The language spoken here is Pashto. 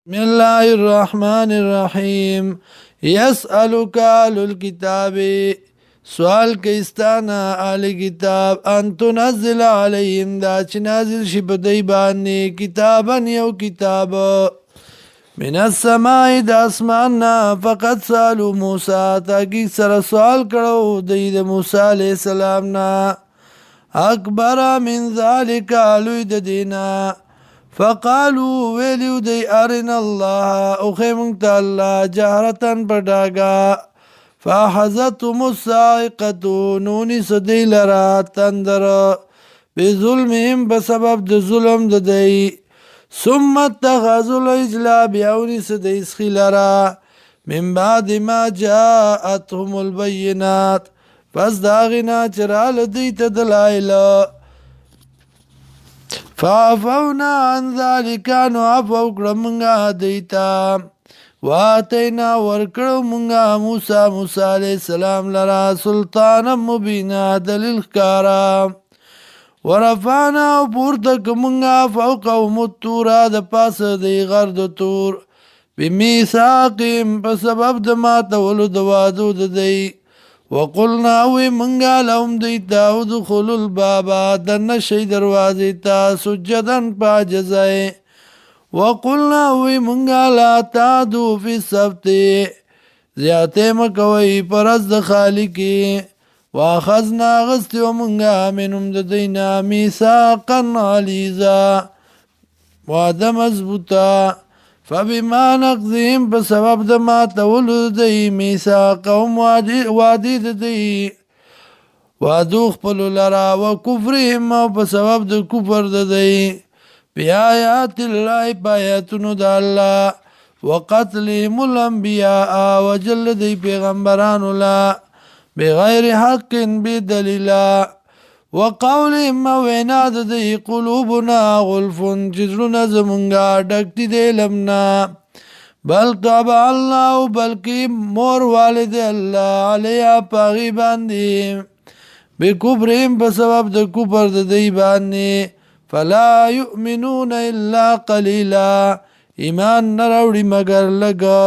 بسم الله الرحمن الرحیم یسألک اهل الكتاب سوال کئستانا اهل کتاب ان تنزل علیهم دا چې نازل شي په دوی باندې کتابا یو کتاب من السماء د اسمان نه فقد سالو موسی تاکي سره سوال کړو دوی د موسی علیه السلام نه اکبر من ذلک لوی د دینا فقالوا ویلیو دی ارنا الله او خیمونگ تا اللہ جہرتن پڑاگا فاحظتهم السائقتو نونی سدی لرا تندر بظلمهم بسبب د ظلم د دی ثم اتخذوا العجل بیاونی سدی اسخی لرا من بعد ما جاءتهم البینات پس داغنا چرال دیت دلائل فعفونا عن ذلك نو عفو کړه مونږه دیتا واتینا ورکړو مونږه موسی علیه السلام لرا سلطانا مبینا دلیل ښکارا ورفعنا پورته کړه مونږه فوقهم الطور د پاسه دی غر د طور بمیثاقهم په سبب د ماتولو د وعدو د دی وقلنا وی منگا لهم دیتا ادخلوا البابا دن شی دروازی تا سجدن پا جزائے وقلنا وی منگا لا تعدو فی السبت زیادے مکوی پرز د خالقی واخذنا غستی و منگا منم دینا میثاقا علیزا وعده مضبوطا فبما نقضهم بسبب د ماتولو دی میثاقهم وعدې د دی وعدو خپلو لرا وکفرهم او په سبب د کفر د دی بآیات الله په آیاتونو د الله وقتلهم الانبیاء وجل دی پیغمبرانو لا بغیر حق بدلیلا وقولهم وینا د دی قلوبنا غلف جزرنا زمونگا ڈکتی دی لمنا بل طبع اللہ بلکی مور والد اللہ علیہ پاغی باندی بکبرهم بسبب د کفر د دی باندی فلا یؤمنون الا قلیلا ایمان نراوڑی مگر لگا